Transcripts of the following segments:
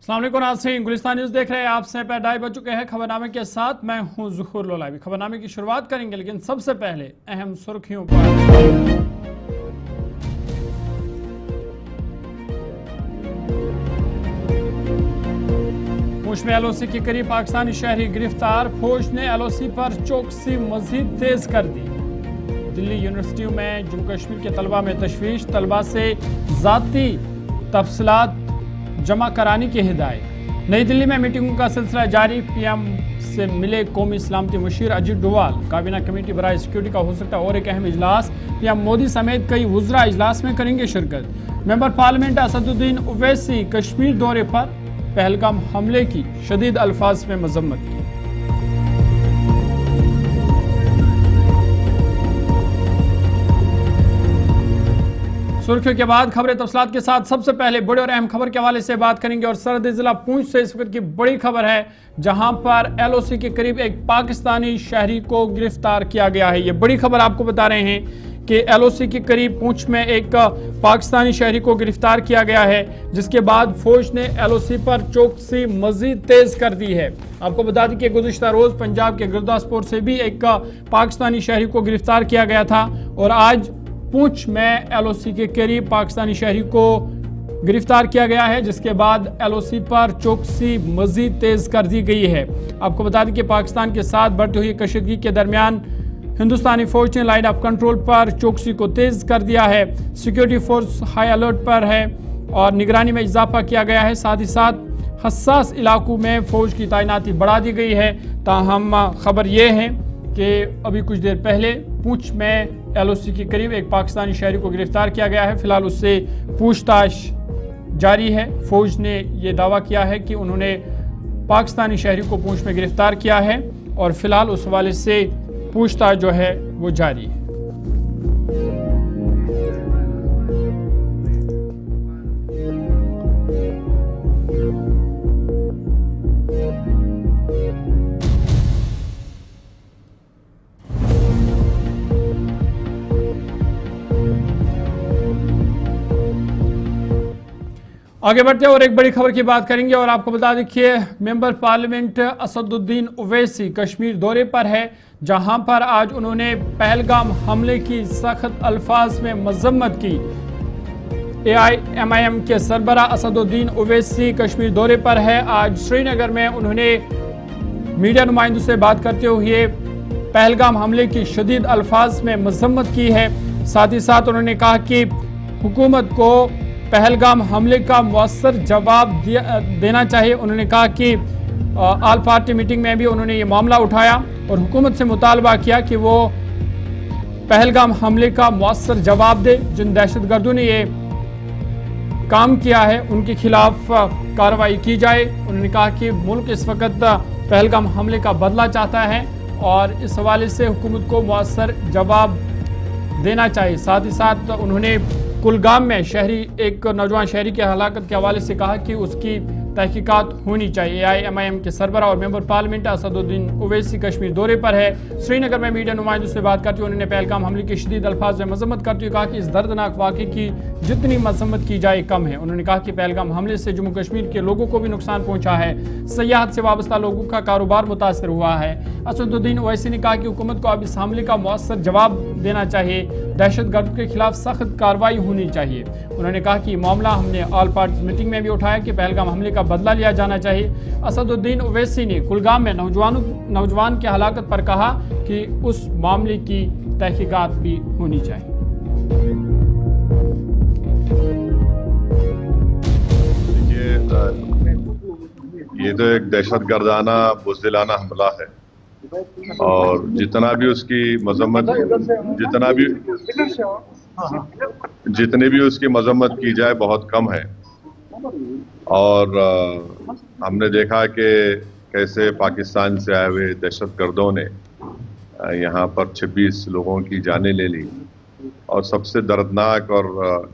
अस्सलाम वालेकुम नाज़रीन, गुलिस्तान न्यूज़ देख रहे हैं आप। से पैदाई बज चुके हैं खबरनामे के साथ। मैं हूं ज़ुहूर लोलावी। खबरनामे की शुरुआत करेंगे, लेकिन सबसे पहले अहम सुर्खियों पर। पूंछ में एलओसी के करीब पाकिस्तानी शहरी गिरफ्तार। फौज ने एलओसी पर चौकसी मजीद तेज कर दी। दिल्ली यूनिवर्सिटियों में जम्मू कश्मीर के तलबा में तशवीश। तलबा से ज़ाती तफसीलात जमा कराने की हिदायत। नई दिल्ली में मीटिंगों का सिलसिला जारी। पीएम से मिले कौमी सलामती मुशीर अजीत डोवाल। काबीना कमेटी बराए सिक्योरिटी का हो सकता है और एक अहम इजलास। पीएम मोदी समेत कई वुज़रा इजलास में करेंगे शिरकत। मेंबर पार्लियामेंट असदुद्दीन ओवैसी कश्मीर दौरे पर। पहलगाम हमले की शदीद अल्फाज में मजम्मत की। सुर्खियों के बाद खबरें तफसीलात के साथ। सबसे पहले बड़े और अहम खबर के हवाले से बात करेंगे और सरहदी जिला पूंछ से इस वक्त की बड़ी खबर है, जहां पर एलओसी के करीब एक पाकिस्तानी शहरी को गिरफ्तार किया गया है। ये बड़ी खबर आपको बता रहे हैं कि एलओसी के करीब पूंछ में एक पाकिस्तानी शहरी को गिरफ्तार किया गया है, जिसके बाद फौज ने एलओसी पर चौकसी मजीद तेज कर दी है। आपको बता दें कि गुज़िश्ता रोज पंजाब के गुरदासपुर से भी एक पाकिस्तानी शहरी को गिरफ्तार किया गया था और आज पूंछ में एलओसी के करीब पाकिस्तानी शहरी को गिरफ्तार किया गया है, जिसके बाद एलओसी पर चौकसी मजीद तेज कर दी गई है। आपको बता दें कि पाकिस्तान के साथ बढ़ती हुई कशीदगी के दरमियान हिंदुस्तानी फौज ने लाइन ऑफ कंट्रोल पर चौकसी को तेज कर दिया है। सिक्योरिटी फोर्स हाई अलर्ट पर है और निगरानी में इजाफा किया गया है। साथ ही साथ हसास इलाकों में फौज की तैनाती बढ़ा दी गई है। ताहम खबर यह है कि अभी कुछ देर पहले पूंछ में एलओसी के करीब एक पाकिस्तानी शहरी को गिरफ्तार किया गया है। फिलहाल उससे पूछताछ जारी है। फौज ने यह दावा किया है कि उन्होंने पाकिस्तानी शहरी को पूंछ में गिरफ्तार किया है और फिलहाल उस हवाले से पूछताछ जो है वो जारी है। आगे बढ़ते हैं और एक बड़ी खबर की बात करेंगे और आपको बता देखिए, मेंबर पार्लियामेंट असदुद्दीन ओवैसी कश्मीर दौरे पर है, जहां पर आज उन्होंने पहलगाम हमले की सख्त अल्फाज में मजम्मत की। एआईएमआईएम के सरबरा असदुद्दीन ओवैसी कश्मीर दौरे पर है। आज श्रीनगर में उन्होंने मीडिया नुमाइंदों से बात करते हुए पहलगाम हमले की शदीद अल्फाज में मजम्मत की है। साथ ही साथ उन्होंने कहा कि हुकूमत को पहलगाम हमले का मुअस्सर जवाब देना चाहिए। उन्होंने कहा कि ऑल पार्टी मीटिंग में भी उन्होंने ये मामला उठाया और हुकूमत से मुतालबा किया कि वो पहलगाम हमले का मुअस्सर जवाब दे। जिन दहशतगर्दों ने ये काम किया है उनके खिलाफ कार्रवाई की जाए। उन्होंने कहा कि मुल्क इस वक्त पहलगाम हमले का बदला चाहता है और इस हवाले से हुकूमत को मुअस्सर जवाब देना चाहिए। साथ ही साथ उन्होंने कुलगाम में एक नौजवान शहरी की हलाकत के हवाले से कहा कि उसकी तहकीकात होनी चाहिए। एआईएमआईएम के सरबरा और मेंबर पार्लियामेंट असदुद्दीन ओवैसी कश्मीर दौरे पर है। श्रीनगर में मीडिया नुमाइंदों से बात करते हुए उन्होंने पहलगाम हमले की शदीद अल्फाज में मजम्मत करते हुए कहा कि इस दर्दनाक वाक़े की जितनी मजम्मत की जाए कम है। उन्होंने कहा कि पहलगाम हमले से जम्मू कश्मीर के लोगों को भी नुकसान पहुंचा है। सयाहत से वाबस्ता लोगों का कारोबार मुतासर हुआ है। असदुद्दीन ओवैसी ने कहा कि हुकूमत को अब इस हमले का मुअस्सर जवाब देना चाहिए। दहशतगर्द के खिलाफ सख्त कार्रवाई होनी चाहिए। उन्होंने कहा कि मामला हमने ऑल पार्टी मीटिंग में भी उठाया कि पहलगाम हमले का बदला लिया जाना चाहिए। असदुद्दीन ओवैसी ने कुलगाम में नौजवान की हलाकत पर कहा कि उस मामले की तहकीकात भी होनी चाहिए। ये तो एक दहशतगर्दाना बुज़दिलाना हमला है और जितना भी उसकी मजम्मत जितनी भी उसकी मजम्मत की जाए बहुत कम है। और हमने देखा कि कैसे पाकिस्तान से आए हुए दहशतगर्दों ने यहाँ पर 26 लोगों की जानें ले ली। और सबसे दर्दनाक और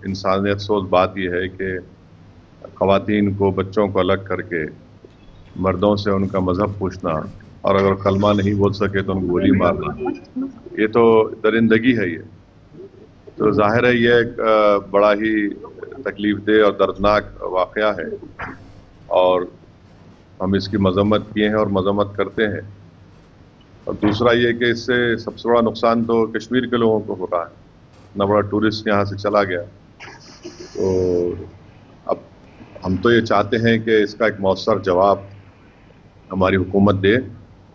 इंसानियत सोच बात यह है कि ख़वातीन को, बच्चों को अलग करके मर्दों से उनका मजहब पूछना और अगर कलमा नहीं बोल सके तो उनको गोली मारना, ये तो दरिंदगी है। ये तो जाहिर है ये एक बड़ा ही तकलीफ दे और दर्दनाक वाक़या है और हम इसकी मजम्मत किए हैं और मजम्मत करते हैं। और दूसरा ये कि इससे सबसे बड़ा नुकसान तो कश्मीर के लोगों को हो रहा है, इतना बड़ा टूरिस्ट यहाँ से चला गया। तो अब हम तो ये चाहते हैं कि इसका एक मौसर जवाब हमारी हुकूमत दे।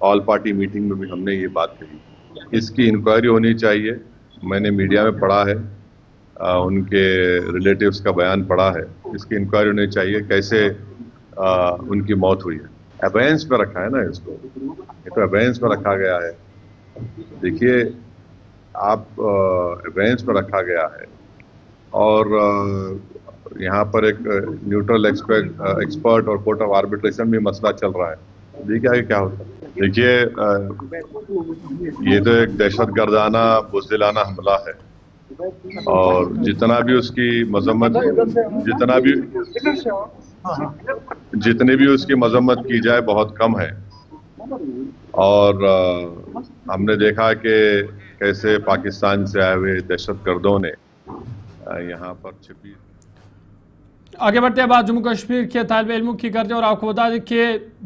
ऑल पार्टी मीटिंग में भी हमने ये बात कही, इसकी इंक्वायरी होनी चाहिए। मैंने मीडिया में पढ़ा है, उनके रिलेटिव्स का बयान पढ़ा है, इसकी इंक्वायरी होनी चाहिए कैसे उनकी मौत हुई है। अबेंस पे रखा है ना इसको, ये तो अबेंस पे रखा गया है। देखिए आप, अबेंस पे रखा गया है और यहाँ पर एक न्यूट्रल एक्सपर्ट और कोर्ट ऑफ आर्बिट्रेशन भी मसला चल रहा है। देखिए आगे क्या होता है। देखिए ये तो एक दहशतगर्दाना बुज़दिलाना हमला है और जितना भी उसकी मजम्मत, जितने भी उसकी मजम्मत की जाए बहुत कम है। और हमने देखा कि कैसे पाकिस्तान से आए हुए दहशतगर्दों ने यहाँ पर छिपी। आगे बढ़ते हैं, बात जम्मू कश्मीर के तालिब इल्मों की करते हैं और आपको बता दें कि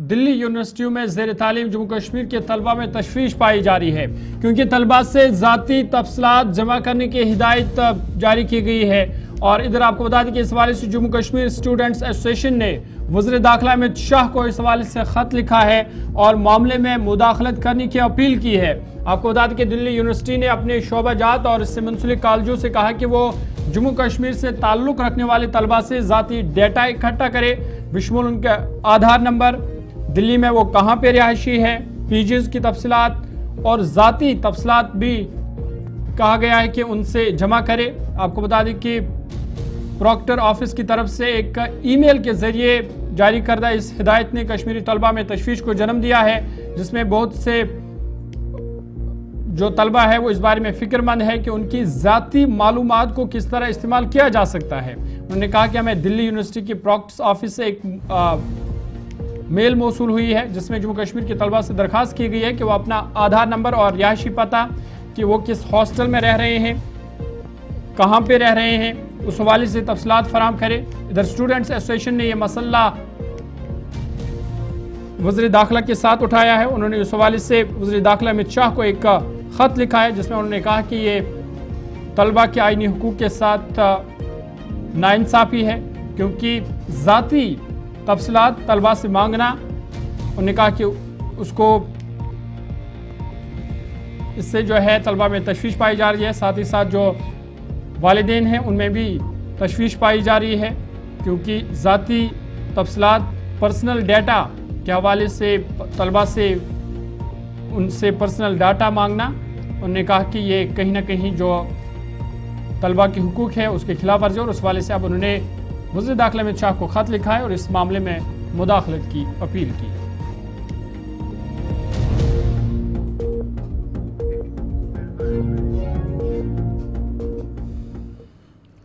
दिल्ली यूनिवर्सिटियों में ज़ेर तालीम जम्मू कश्मीर के तलबा में तशवीश पाई जा रही है, क्योंकि तलबा से ज़ाती तफसलात जमा करने की हिदायत जारी की गई है। और इधर आपको बता दें कि इस हवाले से जम्मू कश्मीर स्टूडेंट्स एसोसिएशन ने वज़ीर दाखिला अमित शाह को इस हवाले से ख़त लिखा है और मामले में मुदाखलत करने की अपील की है। आपको बता दें कि दिल्ली यूनिवर्सिटी ने अपने शोबाजात और इससे मुंसलिक कॉलेजों से कहा कि वो जम्मू कश्मीर से ताल्लुक़ रखने वाले तलबा से ज़ाती डेटा इकट्ठा करे, बिशमुल उनके आधार नंबर, दिल्ली में वो कहाँ पे रिहायशी है, पीजीज़ की तफसीलात और ज़ाती तफसीलात भी कहा गया है कि उनसे जमा करे। आपको बता दें कि प्रॉक्टर ऑफिस की तरफ से एक ईमेल के जरिए जारी करदा इस हिदायत ने कश्मीरी तलबा में तशवीश को जन्म दिया है, जिसमें बहुत से जो तलबा है वो इस बारे में फिक्रमंद है कि उनकी ज़ाती मालूमात को किस तरह इस्तेमाल किया जा सकता है। उन्होंने कहा कि हमें दिल्ली यूनिवर्सिटी की प्रॉक्टर्स ऑफिस से एक मेल मौसूल हुई है, जिसमें जम्मू कश्मीर के तलबा से दरख्वास्त की गई है कि वो अपना आधार नंबर और रिहायशी पता, कि वो किस हॉस्टल में रह रहे हैं, कहाँ पे रह रहे हैं, उस हवाले से तफसीलात फराम करें। इधर स्टूडेंट्स एसोसिएशन ने यह मसला वज़ीर दाखिला के साथ उठाया है। उन्होंने उस हवाले से वज़ीर दाखिला अमित शाह को एक ख़त लिखा है, जिसमें उन्होंने कहा कि ये तलबा के आईनी हुकूक के साथ नाइंसाफ़ी है, क्योंकि ज़ाती तफसीलात तलबा से मांगना, उन्होंने कहा कि उसको इससे जो है तलबा में तशवीश पाई जा रही है। साथ ही साथ जो वालिदैन हैं उनमें भी तशवीश पाई जा रही है, क्योंकि ज़ाती तफसीलात पर्सनल डाटा के हवाले से तलबा से उनसे पर्सनल डाटा मांगना, उन्होंने कहा कि ये कहीं ना कहीं जो तलबा के हुकूक है उसके खिलाफ वर्जी। और उस वाले से अब उन्होंने वज़ीर दाखिला अमित शाह को ख़त लिखा है और इस मामले में मुदाखलत की अपील की।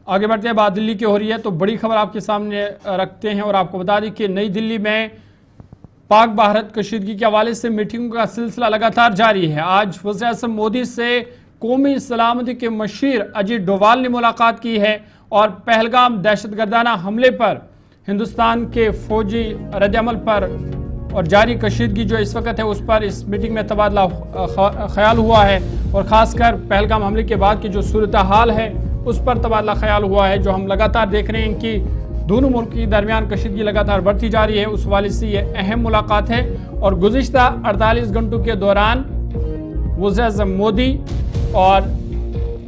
आगे बढ़ते हैं, बात दिल्ली की हो रही है तो बड़ी खबर आपके सामने रखते हैं और आपको बता दें कि नई दिल्ली में पाक भारत कशीदगी के हवाले से मीटिंगों का सिलसिला लगातार जारी है। आज वज़ीर आज़म मोदी से कौमी सलामती के मशीर अजीत डोवाल ने मुलाकात की है और पहलगाम दहशतगर्दाना हमले पर हिंदुस्तान के फौजी रद्दअमल पर और जारी कशीदगी जो इस वक्त है उस पर इस मीटिंग में तबादला ख्याल हुआ है और ख़ासकर पहलगाम हमले के बाद की जो सूरत हाल है उस पर तबादला ख्याल हुआ है। जो हम लगातार देख रहे हैं कि दोनों मुल्क के दरमियान कशीदगी लगातार बढ़ती जा रही है, उस वाले से ये अहम मुलाकात है। और गुज़िश्ता 48 घंटों के दौरान वज़ीर आज़म मोदी और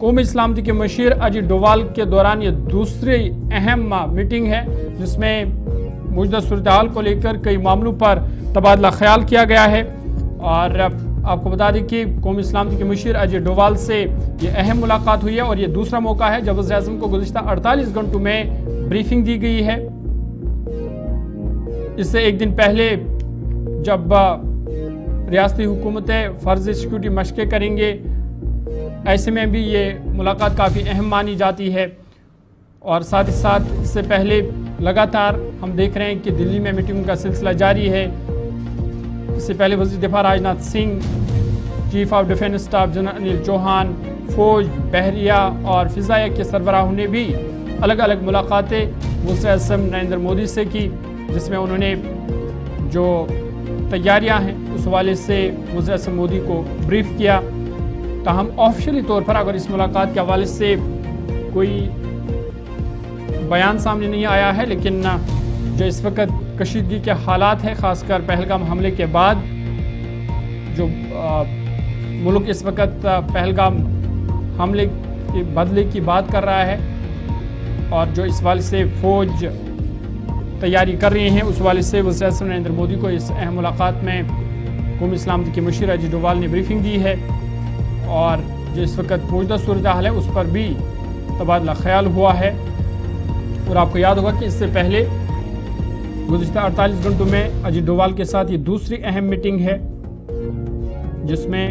कौमी सलामती के मशीर अजीत डोवाल के दौरान ये दूसरी अहम मीटिंग है, जिसमें मौजूदा सूरत हाल को लेकर कई मामलों पर तबादला ख्याल किया गया है। और आपको बता दें कि कौमी सलामती के मशीर अजीत डोवाल से ये अहम मुलाकात हुई है और ये दूसरा मौका है जब वज़ीर आज़म को गुज़िश्ता 48 घंटों में ब्रीफिंग दी गई है। इससे एक दिन पहले जब रियासती हुकूमतें फ़र्ज़ी सिक्योरिटी मशक़ें करेंगे, ऐसे में भी ये मुलाकात काफ़ी अहम मानी जाती है। और साथ ही साथ इससे पहले लगातार हम देख रहे हैं कि दिल्ली में मीटिंगों का सिलसिला जारी है। इससे पहले वज़ीर दिफा Rajnath Singh, chief of defence staff general Anil Chauhan, फौज, बहरिया और फ़िज़ाया के सरबराहों ने भी अलग अलग मुलाकातें वज़ीर आज़म नरेंद्र मोदी से की। जिसमें उन्होंने जो तैयारियां हैं उस हवाले से वज़ीर आज़म मोदी को ब्रीफ किया। ताहम ऑफिशियली तौर पर अगर इस मुलाकात के हवाले से कोई बयान सामने नहीं आया है, लेकिन जो इस वक्त कशीदगी के हालात हैं, ख़ासकर पहलगाम हमले के बाद जो मुल्क इस वक्त पहलगाम हमले के बदले की बात कर रहा है और जो इस हवाले से फ़ौज तैयारी कर रही हैं, उस हवाले से वज़ीर आज़म नरेंद्र मोदी को इस अहम मुलाकात में कौमी सलामती के मुशीर अजीत डोभाल ने ब्रीफिंग दी है और जो इस वक्त मौजूदा सूरत हाल है उस पर भी तबादला ख्याल हुआ है। और आपको याद होगा कि इससे पहले गुज़िश्ता 48 घंटों में अजीत डोभाल के साथ ये दूसरी अहम मीटिंग है जिसमें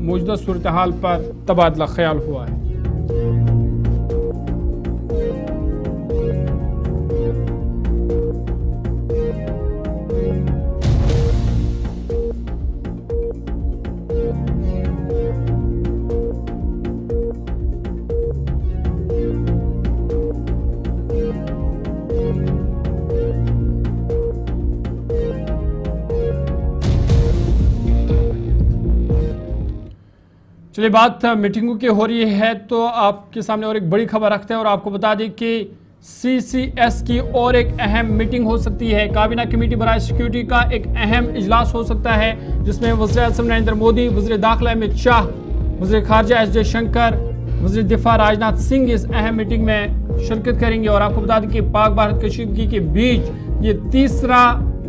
मौजूदा सूरत हाल पर तबादला ख्याल हुआ है। चलिए, बात मीटिंगों की हो रही है तो आपके सामने और एक बड़ी खबर रखते हैं और आपको बता दें कि CCS की और एक अहम मीटिंग हो सकती है। काबीना कमेटी बराए सिक्योरिटी का एक अहम इजलास हो सकता है जिसमें वज़ीर आज़म नरेंद्र मोदी, वज़ीर दाखिला अमित शाह, वज़ीर खारजा एस जयशंकर, वज़ीर दिफा राजनाथ सिंह इस अहम मीटिंग में शिरकत करेंगे। और आपको बता दें कि पाक भारत कशीदगी के बीच ये तीसरा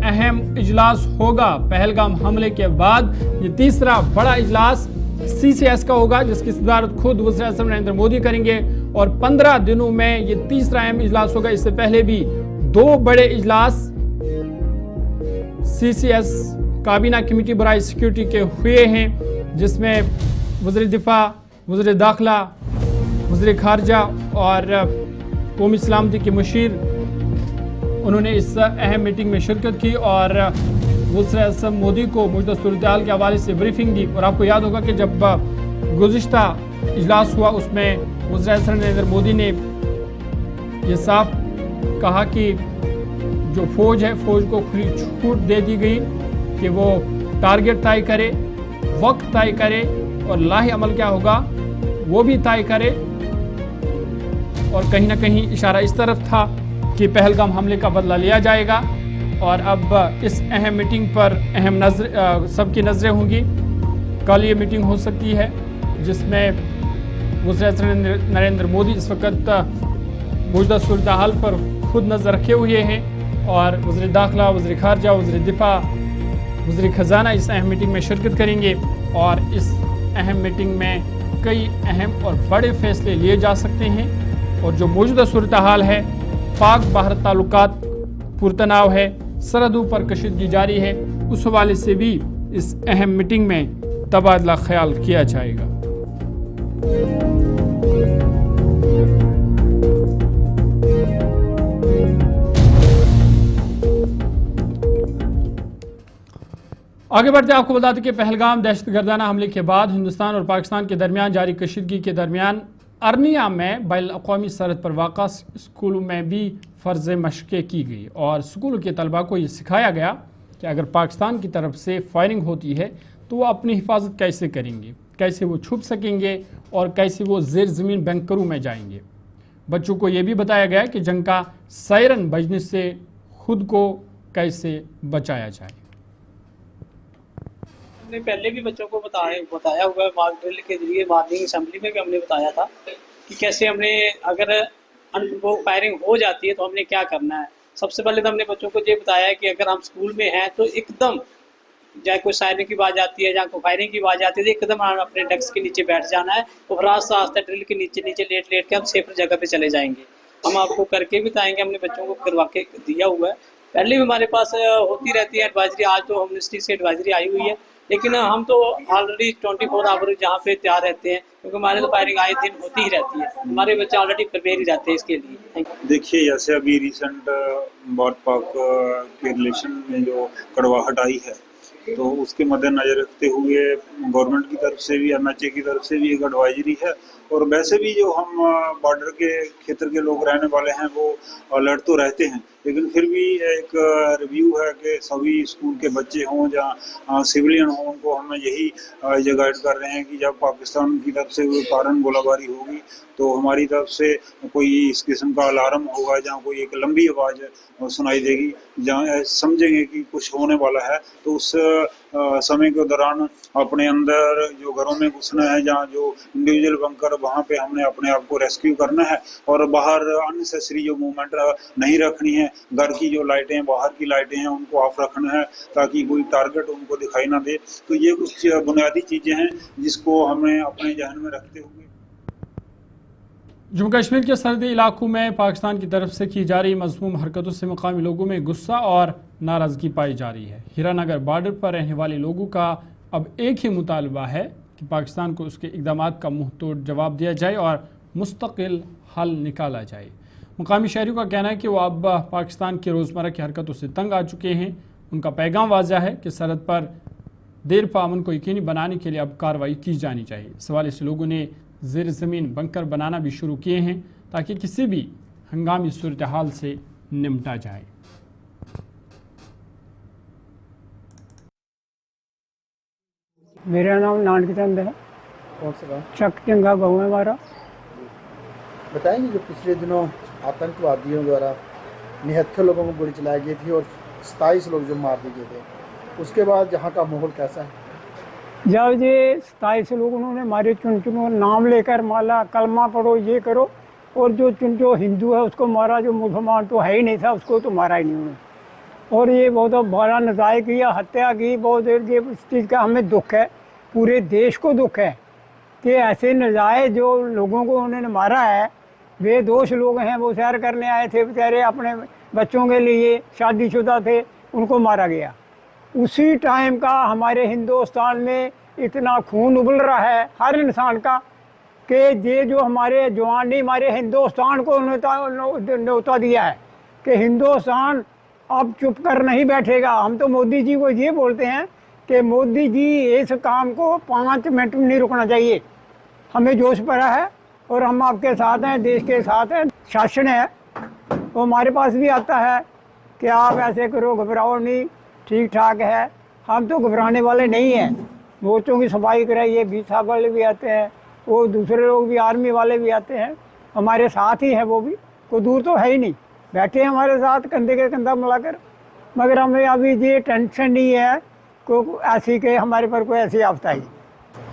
अहम इजलास होगा। पहलगाम हमले के बाद ये तीसरा बड़ा इजलास CCS का होगा जिसकी सदारत खुद वज़ीर आज़म नरेंद्र मोदी करेंगे और 15 दिनों में ये तीसरा अहम इजलास होगा। इससे पहले भी 2 बड़े इजलास CCS काबीना कमेटी बराए सिक्योरिटी के हुए हैं जिसमें वज़ीर दिफा, वज़ीर दाखिला, वज़ीर खारजा और कौमी सलामती के मुशीर उन्होंने इस अहम मीटिंग में शिरकत की और वज़ीर आज़म मोदी को मौजूदा सूरत-ए-हाल के हवाले से ब्रीफिंग दी। और आपको याद होगा कि जब गुज़िश्ता इजलास हुआ उसमें वज़ीर आज़म नरेंद्र मोदी ने ये साफ कहा कि जो फ़ौज है, फ़ौज को खुली छूट दे दी गई कि वो टारगेट तय करे, वक्त तय करे और लाही अमल क्या होगा वो भी तय करे। और कहीं ना कहीं इशारा इस तरफ था कि पहलगाम हमले का बदला लिया जाएगा। और अब इस अहम मीटिंग पर अहम सबकी नज़रें होंगी। कल ये मीटिंग हो सकती है जिसमें वज़ीर आज़म नरेंद्र मोदी इस वक्त मौजूदा सूरत हाल पर खुद नज़र रखे हुए हैं और वज़ीर दाखिला, वज़ीर खारजा, वज़ीर दिफा, वज़ीर ख़जाना इस अहम मीटिंग में शिरकत करेंगे। और इस अहम मीटिंग में कई अहम और बड़े फैसले लिए जा सकते हैं। और जो मौजूदा सूरत हाल है, पाक भारत ताल्लुकात पुरतनाव है, सरहदों पर कशीदगी जारी है, उस हवाले से भी इस अहम मीटिंग में तबादला ख्याल किया जाएगा। आगे बढ़ते आपको बता दें कि पहलगाम दहशतगर्दाना हमले के बाद हिंदुस्तान और पाकिस्तान के दरमियान जारी कशीदगी के दरमियान अर्निया में बैन-अक़वामी सरहद पर वाक़ा स्कूलों में भी फ़र्ज़ मशक़ें की गई और स्कूलों के तलबा को ये सिखाया गया कि अगर पाकिस्तान की तरफ से फायरिंग होती है तो वो अपनी हिफाजत कैसे करेंगे, कैसे वो छुप सकेंगे और कैसे वो ज़ेर ज़मीन बंकरों में जाएंगे। बच्चों को ये भी बताया गया कि जंग का सायरन बजने से खुद को कैसे बचाया जाए। हमने पहले भी बच्चों को बताया हुआ है, मॉक ड्रिल के जरिए मॉर्निंग असेंबली में भी हमने बताया था कि कैसे हमने अगर वो फायरिंग हो जाती है तो हमने क्या करना है। सबसे पहले तो हमने बच्चों को ये बताया है कि अगर हम स्कूल में हैं तो एकदम चाहे कोई सायरन की आवाज़ आती है या कोई फायरिंग की आवाज़ आती है तो एकदम अपने डेस्क के नीचे बैठ जाना है और आस्ता आस्ता ड्रिल के नीचे लेट के हम सेफ जगह पे चले जाएंगे। हम आपको करके भी बताएंगे, हमने बच्चों को करवा के दिया हुआ है। पहले भी हमारे पास होती रहती है एडवाइजरी, आज तो मिनिस्ट्री से एडवाइजरी आई हुई है, लेकिन हम तो ऑलरेडी 24 आवर जहाँ पे तैयार रहते हैं क्योंकि हमारे तो फायरिंग आए दिन होती ही रहती है। हमारे बच्चे ऑलरेडी प्रिपेयर ही रहते हैं इसके लिए। देखिए, जैसे अभी रिसेंट भारत पाक के रिलेशन में जो कड़वाहट आई है तो उसके मद्देनजर रखते हुए गवर्नमेंट की तरफ से भी, MHA की तरफ से भी एक एडवाइजरी है। और वैसे भी जो हम बॉर्डर के क्षेत्र के लोग रहने वाले हैं वो अलर्ट तो रहते हैं, लेकिन फिर भी एक रिव्यू है कि सभी स्कूल के बच्चे हों या सिविलियन हों, उनको हमें यही ये गाइड कर रहे हैं कि जब पाकिस्तान की तरफ से कारण गोलाबारी होगी तो हमारी तरफ से कोई इस किस्म का अलार्म होगा, जहाँ कोई एक लंबी आवाज़ सुनाई देगी, जहाँ समझेंगे कि कुछ होने वाला है, तो उस समय के दौरान अपने अंदर जो घरों में घुसना है, जहाँ जो इंडिविजुअल बंकर, वहाँ पे हमने अपने आप को रेस्क्यू करना है और बाहर अननेसेसरी जो मूवमेंट नहीं रखनी है। घर की जो लाइटें, बाहर की लाइटें हैं, उनको ऑफ रखना है ताकि कोई टारगेट उनको दिखाई ना दे। तो ये कुछ बुनियादी चीज़ें हैं जिसको हमें अपने जहन में रखते हुए जम्मू कश्मीर के सरहदी इलाकों में पाकिस्तान की तरफ से की जा रही मज़मूम हरकतों से मुकामी लोगों में गुस्सा और नाराज़गी पाई जा रही है। हीरानगर बॉर्डर पर रहने वाले लोगों का अब एक ही मुतालबा है कि पाकिस्तान को उसके इक़दाम का मुँह तोड़ जवाब दिया जाए और मुस्तकिल हल निकाला जाए। मुकामी शहरियों का कहना है कि वो अब पाकिस्तान की रोज़मर्रा की हरकतों से तंग आ चुके हैं। उनका पैगाम वाज़ह है कि सरहद पर देर पामन को यकीनी बनाने के लिए अब कार्रवाई की जानी चाहिए। सवाल इस लोगों ने ज़ेर ज़मीन बंकर बनाना भी शुरू किए हैं ताकि किसी भी हंगामी सूरत हाल से निपटा जाए। मेरा नाम नानक चंद है। कौन सा गाँव? चक चंगा गाँव है हमारा। बताएंगे जो पिछले दिनों आतंकवादियों द्वारा 79 लोगों को गोली चलाई गई थी और 27 लोग जो मार दिए गए थे, उसके बाद यहाँ का माहौल कैसा है? जब ये 27 लोग उन्होंने मारे, चुन चुनो नाम लेकर माला, कलमा पढ़ो, ये करो, और जो हिंदू है उसको मारा, जो मुसलमान तो है ही नहीं था उसको तो मारा ही नहीं उन्होंने। और ये बहुत बड़ा नज़ाय किया, हत्या की। बहुत ये इस चीज़ का हमें दुख है, पूरे देश को दुख है कि ऐसे नजायज़ जो लोगों को उन्होंने मारा है, बेदोष लोग हैं, वो सैर करने आए थे बेचारे, अपने बच्चों के लिए शादीशुदा थे, उनको मारा गया। उसी टाइम का हमारे हिंदुस्तान में इतना खून उबल रहा है हर इंसान का कि ये जो हमारे जवान ने हमारे हिंदुस्तान को न्योता दिया है कि हिंदुस्तान अब चुप कर नहीं बैठेगा। हम तो मोदी जी को ये बोलते हैं कि मोदी जी इस काम को 5 मिनट नहीं रुकना चाहिए। हमें जोश पड़ा है और हम आपके साथ हैं, देश के साथ हैं। शासन है वो हमारे पास भी आता है कि आप ऐसे करो, घबराओ नहीं, ठीक ठाक है। हम तो घबराने वाले नहीं हैं। मोर्चों की सफाई कराइए, बीसा वाले भी आते हैं, वो दूसरे लोग भी, आर्मी वाले भी आते हैं, हमारे साथ ही हैं। वो भी कोई दूर तो है ही नहीं, बैठे हैं हमारे साथ कंधे के कंधा मिलाकर। मगर हमें अभी ये टेंशन नहीं है को ऐसी के हमारे पर कोई ऐसी आफत आई।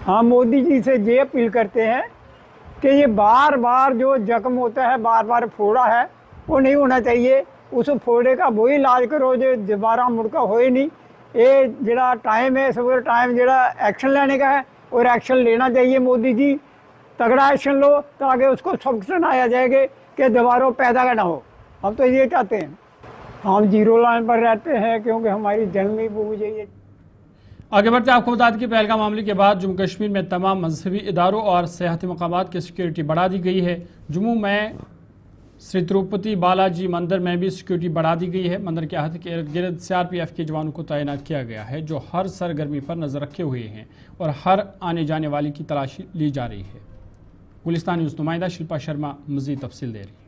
हम मोदी जी से ये अपील करते हैं कि ये बार बार जो जख्म होता है, बार बार फोड़ा है, वो नहीं होना चाहिए। उस फोड़े का वही इलाज करो जो दोबारा मुड़का होए नहीं। ये जड़ा टाइम है, सब टाइम जड़ा एक्शन लेने का है और एक्शन लेना चाहिए। मोदी जी तगड़ा एक्शन लो ताकि उसको सबक सुनाया जाएगा कि दोबारा पैदा ना हो। हम तो ये चाहते हैं। हम 0 लाइन पर रहते हैं क्योंकि हमारी जन्मी बूझ है। आगे बढ़ते आपको बता दें कि पहलगाम मामले के बाद जम्मू कश्मीर में तमाम मजहबी इदारों और सियाहती मकामात की सिक्योरिटी बढ़ा दी गई है। जम्मू में श्री तिरुपति बालाजी मंदिर में भी सिक्योरिटी बढ़ा दी गई है। मंदिर के अहद के इर्द गिर्द CRPF के जवानों को तैनात किया गया है जो हर सरगर्मी पर नजर रखे हुए हैं और हर आने जाने वाले की तलाशी ली जा रही है। गुलिस्तान न्यूज़ नुमाइंदा शिल्पा शर्मा मज़ीद तफसील दे रही है।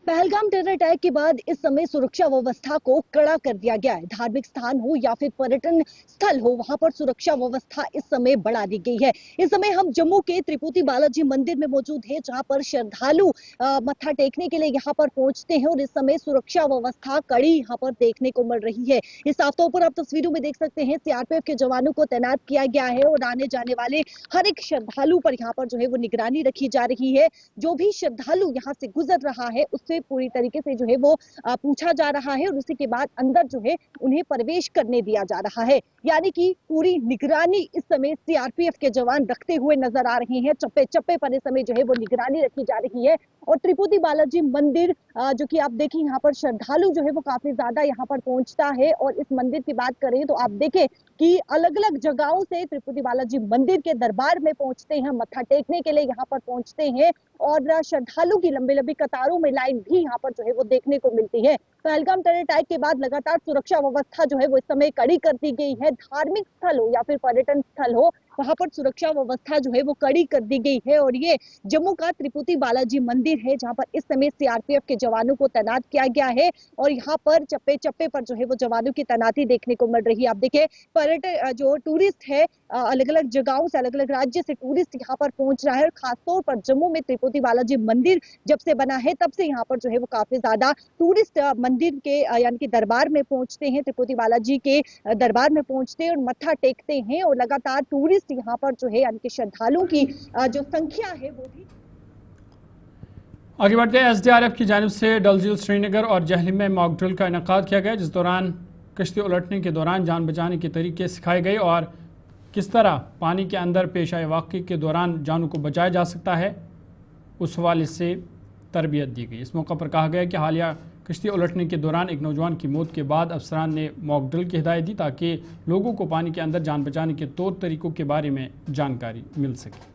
पहलगाम टेरर अटैक के बाद इस समय सुरक्षा व्यवस्था को कड़ा कर दिया गया है। धार्मिक स्थान हो या फिर पर्यटन स्थल हो, वहां पर सुरक्षा व्यवस्था इस समय बढ़ा दी गई है। इस समय हम जम्मू के तिरुपति बालाजी मंदिर में मौजूद हैं, जहां पर श्रद्धालु मत्था टेकने के लिए यहां पर पहुंचते हैं और इस समय सुरक्षा व्यवस्था कड़ी यहां पर देखने को मिल रही है। इस साफ पर आप तस्वीरों में देख सकते हैं CRPF के जवानों को तैनात किया गया है और आने जाने वाले हर एक श्रद्धालु पर यहाँ पर जो है वो निगरानी रखी जा रही है। जो भी श्रद्धालु यहाँ से गुजर रहा है उससे पूरी तरीके से जो है वो पूछा जा रहा है और उसी के बाद अंदर जो है उन्हें प्रवेश करने दिया जा रहा है। यानी कि पूरी निगरानी इस समय CRPF के जवान रखते हुए नजर आ रहे हैं। चप्पे चप्पे पर इस समय जो है वो निगरानी रखी जा रही है। और तिरुपति बालाजी मंदिर जो कि आप देखें यहाँ पर श्रद्धालु जो है वो काफी ज्यादा यहाँ पर पहुंचता है। और इस मंदिर की बात करें तो आप देखें कि अलग अलग जगहों से तिरुपति बालाजी मंदिर के दरबार में पहुंचते हैं, मत्था टेकने के लिए यहाँ पर पहुंचते हैं और श्रद्धालु की लंबी लंबी कतारों में लाइन भी यहाँ पर जो है वो देखने को मिलती है। पहलगाम टेरर अटैक के बाद लगातार सुरक्षा व्यवस्था जो है वो इस समय कड़ी कर दी गई है। धार्मिक स्थल हो या फिर पर्यटन स्थल हो, वहां पर सुरक्षा व्यवस्था जो है वो कड़ी कर दी गई है। और ये जम्मू का तिरुपति बालाजी मंदिर है जहां पर इस समय सीआरपीएफ के जवानों को तैनात किया गया है और यहाँ पर चप्पे चप्पे पर जो है वो जवानों की तैनाती देखने को मिल रही है। आप देखिए पर्यटक जो टूरिस्ट है अलग अलग जगहों से अलग अलग राज्य से टूरिस्ट यहाँ पर पहुंच रहा है और खासतौर पर जम्मू में तिरुपति बालाजी मंदिर जब से बना है तब से यहाँ पर जो है वो काफी ज्यादा टूरिस्ट मंदिर के यानी कि दरबार में पहुंचते हैं, तिरुपति बालाजी के दरबार में पहुंचते हैं और मत्था टेकते हैं और लगातार टूरिस्ट यहाँ पर जो है यानी कि श्रद्धालुओं की जो संख्या है वो भी। आगे बढ़ते हैं। एसडीआरएफ की जानिब से डल झील श्रीनगर और जहलम में मॉक ड्रिल का इनेकाद किया गया जिस दौरान कश्ती उलटने के दौरान जान बचाने के तरीके सिखाए गए और किस तरह पानी के अंदर पेश आए वाक़े के दौरान जानों को बचाया जा सकता है उस हवाले से तरबियत दी गई। इस मौका पर कहा गया कि हालिया कश्ती उलटने के दौरान एक नौजवान की मौत के बाद अफसरान ने मॉक ड्रिल की हिदायत दी ताकि लोगों को पानी के अंदर जान बचाने के तौर तरीकों के बारे में जानकारी मिल सके।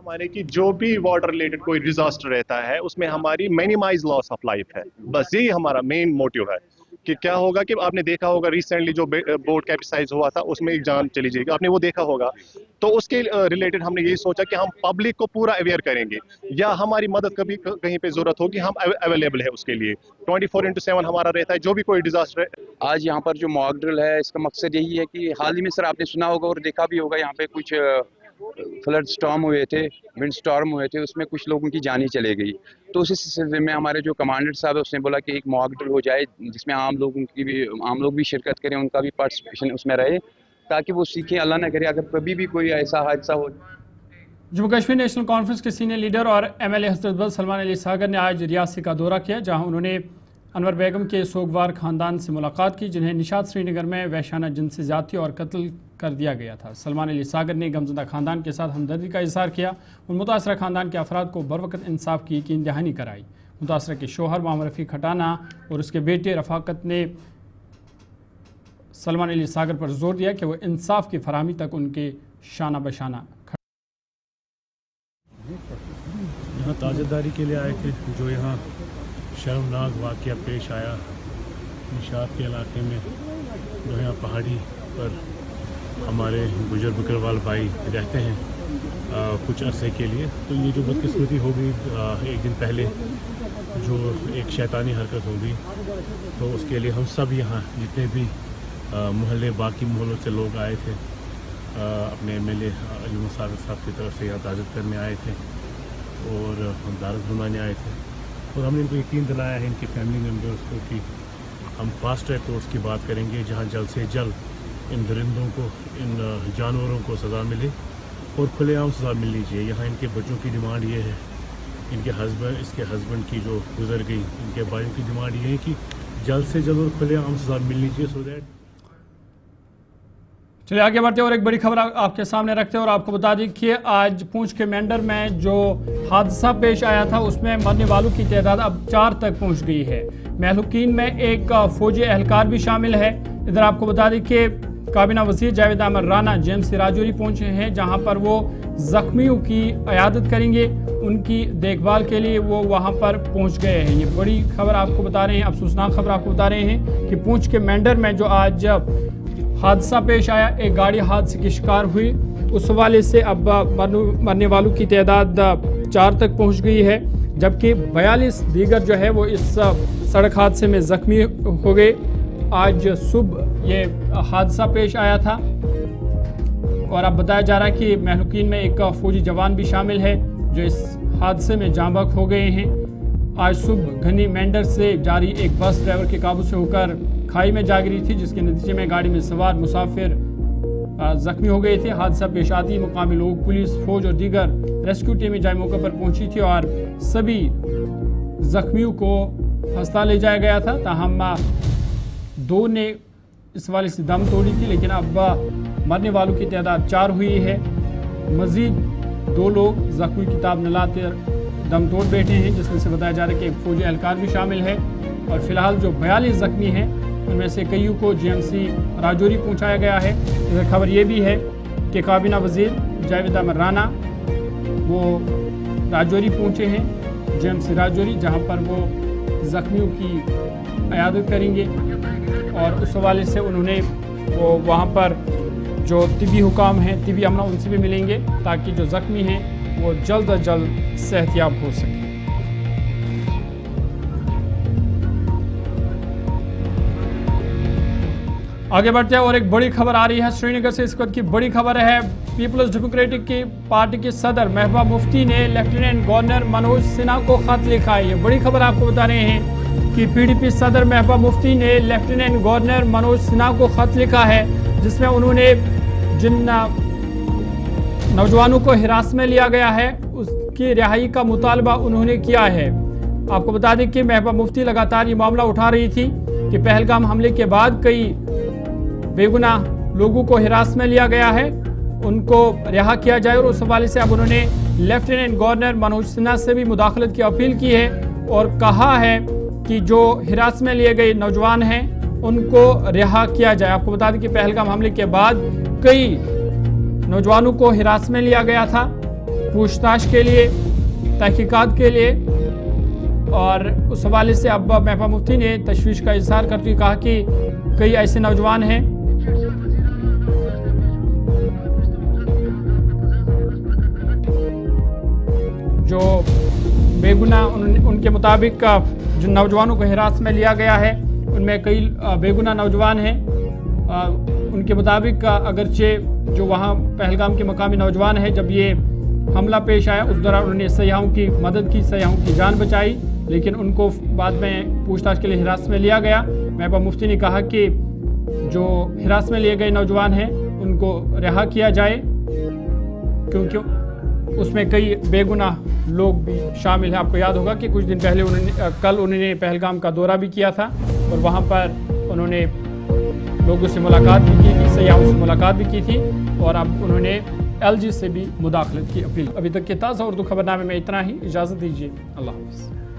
हमारे की जो भी वाटर रिलेटेड कोई डिजास्टर रहता है उसमें हमारी मिनिमाइज लॉस ऑफ लाइफ है, बस यही हमारा मेन मोटिव है कि क्या होगा कि आपने देखा होगा रिसेंटली जो बोट कैपिसाइज हुआ था उसमें एक जान चली जाएगी, आपने वो देखा होगा। तो उसके रिलेटेड हमने यही सोचा कि हम पब्लिक को पूरा अवेयर करेंगे या हमारी मदद कभी कहीं पे जरूरत होगी हम अवेलेबल है उसके लिए 24/7 हमारा रहता है जो भी कोई डिजास्टर है। आज यहाँ पर जो मॉक ड्रिल है इसका मकसद यही है कि हाल ही में सर आपने सुना होगा और देखा भी होगा यहाँ पे कुछ फ्लड स्टॉर्म हुए थे, विंड स्टॉर्म हुए थे, उसमें कुछ लोगों की जान ही चले गई। तो उसी सिलसिले में हमारे जो कमांडर साहब है उसने बोला कि एक मॉक ड्रिल हो जाए जिसमें आम लोग भी शिरकत करें, उनका भी पार्टिसिपेशन उसमें रहे ताकि वो सीखें, अल्लाह न करे अगर कभी भी कोई ऐसा हादसा हो। जम्मू कश्मीर नेशनल कॉन्फ्रेंस के सीनियर लीडर और एमएलए हजरत बल सलमान अली सागर ने आज रियासी का दौरा किया जहां उन्होंने अनवर बेगम के सोगवार खानदान से मुलाकात की जिन्हें निशात श्रीनगर में वहशाना जिनसी ज्यादती और कत्ल कर दिया गया था। सलमान अली सागर ने गमज़दा खानदान के साथ हमदर्दी का इजहार किया और मुतासरा खानदान के अफराद को बरवकत इंसाफ की यकीन दहानी कराई। मुतासरा के शोहर मोहम्मद रफ़ी खटाना और उसके बेटे रफ़ाकत ने सलमान अली सागर पर जोर दिया कि वह इंसाफ की फराहमी तक उनके शाना बशाना यहाँ ताज़ेदारी के लिए आए थे। जो यहाँ शर्मनाक वाक़या पेश आया निशात के इलाके में, जो यहाँ पहाड़ी पर हमारे गुजर बकरवाल भाई रहते हैं कुछ अरसे के लिए, तो ये जो बदकिस्मती हो गई एक दिन पहले जो एक शैतानी हरकत हो गई, तो उसके लिए हम सब यहाँ जितने भी मोहल्ले बाकी मोहल्लों से लोग आए थे अपने एमएलए अली सागर साहब की तरफ से यहाँ ताज़त करने आए थे और हम दारत बनवाने आए थे और हमने इनको यकीन दिलाया है इनके फैमिली मेम्बर्स को कि हम फास्ट ट्रैक कोर्ट्स की बात करेंगे जहाँ जल्द से जल्द इन दरिंदों को, इन जानवरों को सज़ा मिले और खुलेआम सज़ा मिलनी चाहिए। यहाँ इनके बच्चों की डिमांड ये है, इसके हस्बैंड की जो गुजर गई, इनके भाइयों की डिमांड ये है कि जल्द से जल्द और खुलेआम सज़ा मिलनी चाहिए सो दैट। चलिए आगे बढ़ते और एक बड़ी खबर आपके सामने रखते हैं और आपको बता दें कि आज पूंछ के मेंढर में जो हादसा पेश आया था उसमें मरने वालों की तादाद अब 4 तक पहुंच गई है। महलूकीन में एक फौजी एहलकार भी शामिल है। इधर आपको बता दें कि काबीना वज़ीर जावेद अहमद राना जेएमसी राजौरी पहुंचे हैं जहां पर वो जख्मियों की इयादत करेंगे, उनकी देखभाल के लिए वो वहां पर पहुंच गए हैं। ये बड़ी खबर आपको बता रहे हैं, अफसोसनाक खबर आपको बता रहे हैं कि पूंछ के मेंढर में जो आज हादसा पेश आया, एक गाड़ी हादसे की शिकार हुई, उस हवाले से अब मरने वालों की तादाद 4 तक पहुंच गई है जबकि 42 दीगर जो है वो इस सड़क हादसे में ज़ख्मी हो गए। आज सुबह ये हादसा पेश आया था और अब बताया जा रहा है कि महलूकीन में एक फौजी जवान भी शामिल है जो इस हादसे में जाँ बहक हो गए हैं। आज सुबह घनी मेंढर से जारी एक बस ड्राइवर के काबू से होकर खाई में जा गिरी थी जिसके नतीजे में गाड़ी में सवार मुसाफिर जख्मी हो गए थे। हादसा पेश आती मुकामी लोग, पुलिस, फौज और दीगर रेस्क्यू टीमें जाए मौके पर पहुंची थी और सभी जख्मियों को अस्पताल ले जाया गया था। ताहम 2 ने इस वाले से दम तोड़ी थी लेकिन अब मरने वालों की तादाद 4 हुई है। मजीद 2 लोग जख्मी की ताब न लाते दम तोड़ बैठे हैं जिसमें से बताया जा रहा है कि एक फौजी एहलकार भी शामिल है और फिलहाल जो 42 जख्मी हैं उनमें से कईयों को जेएमसी राजौरी पहुंचाया गया है। इधर खबर ये भी है कि काबीना वज़ीर जावेद अहमद राना वो राजौरी पहुंचे हैं, जेएमसी राजौरी, जहां पर वो जख्मियों की इयादत करेंगे और उस हवाले से उन्होंने वो वहां पर जो तिबी हुकाम हैं, तिबी अमला, उनसे भी मिलेंगे ताकि जो ज़ख्मी हैं वो जल्द अज जल्द सेहतियाब हो सके। आगे बढ़ते हैं और एक बड़ी खबर आ रही है श्रीनगर से। इस वक्त की बड़ी खबर है, पीपल्स डेमोक्रेटिक की पार्टी के सदर महबूबा मुफ्ती ने लेफ्टिनेंट गवर्नर मनोज सिन्हा को खत लिखा है। ये बड़ी खबर आपको बता रहे हैं कि पीडीपी सदर महबूबा मुफ्ती ने लेफ्टिनेंट गवर्नर मनोज सिन्हा को खत लिखा है, जिसमें उन्होंने जिन नौजवानों को हिरासत में लिया गया है उसकी रिहाई का मुतालबा उन्होंने किया है। आपको बता दें कि महबूबा मुफ्ती लगातार ये मामला उठा रही थी कि पहलगाम हमले के बाद कई बेगुनाह लोगों को हिरासत में लिया गया है, उनको रिहा किया जाए, और उस हवाले से अब उन्होंने लेफ्टिनेंट गवर्नर मनोज सिन्हा से भी मुदाखलत की अपील की है और कहा है कि जो हिरासत में लिए गए नौजवान हैं उनको रिहा किया जाए। आपको बता दें कि पहलगाम हमले के बाद कई नौजवानों को हिरासत में लिया गया था पूछताछ के लिए, तहकीकात के लिए, और उस हवाले से अब महबूबा मुफ्ती ने तशवीश का इजहार करते हुए कहा कि कई ऐसे नौजवान हैं जो बेगुनाह, उनके मुताबिक जिन नौजवानों को हिरासत में लिया गया है उनमें कई बेगुनाह नौजवान हैं। उनके मुताबिक अगरचे जो वहाँ पहलगाम के मकामी नौजवान हैं, जब ये हमला पेश आया उस दौरान उन्होंने सयाहों की मदद की, सयाहों की जान बचाई, लेकिन उनको बाद में पूछताछ के लिए हिरासत में लिया गया। महबूबा मुफ्ती ने कहा कि जो हिरासत में लिए गए नौजवान हैं उनको रिहा किया जाए, क्योंकि उसमें कई बेगुनाह लोग भी शामिल हैं। आपको याद होगा कि कुछ दिन पहले कल उन्होंने पहलगाम का दौरा भी किया था और वहाँ पर उन्होंने लोगों से मुलाकात भी की थी, सयाहों से मुलाकात भी की थी, और अब उन्होंने LG से भी मुदाखलत की अपील। अभी तक के ताज़ा उर्दू खबरनामे में इतना ही, इजाज़त दीजिए, अल्लाह हाफ़िज़।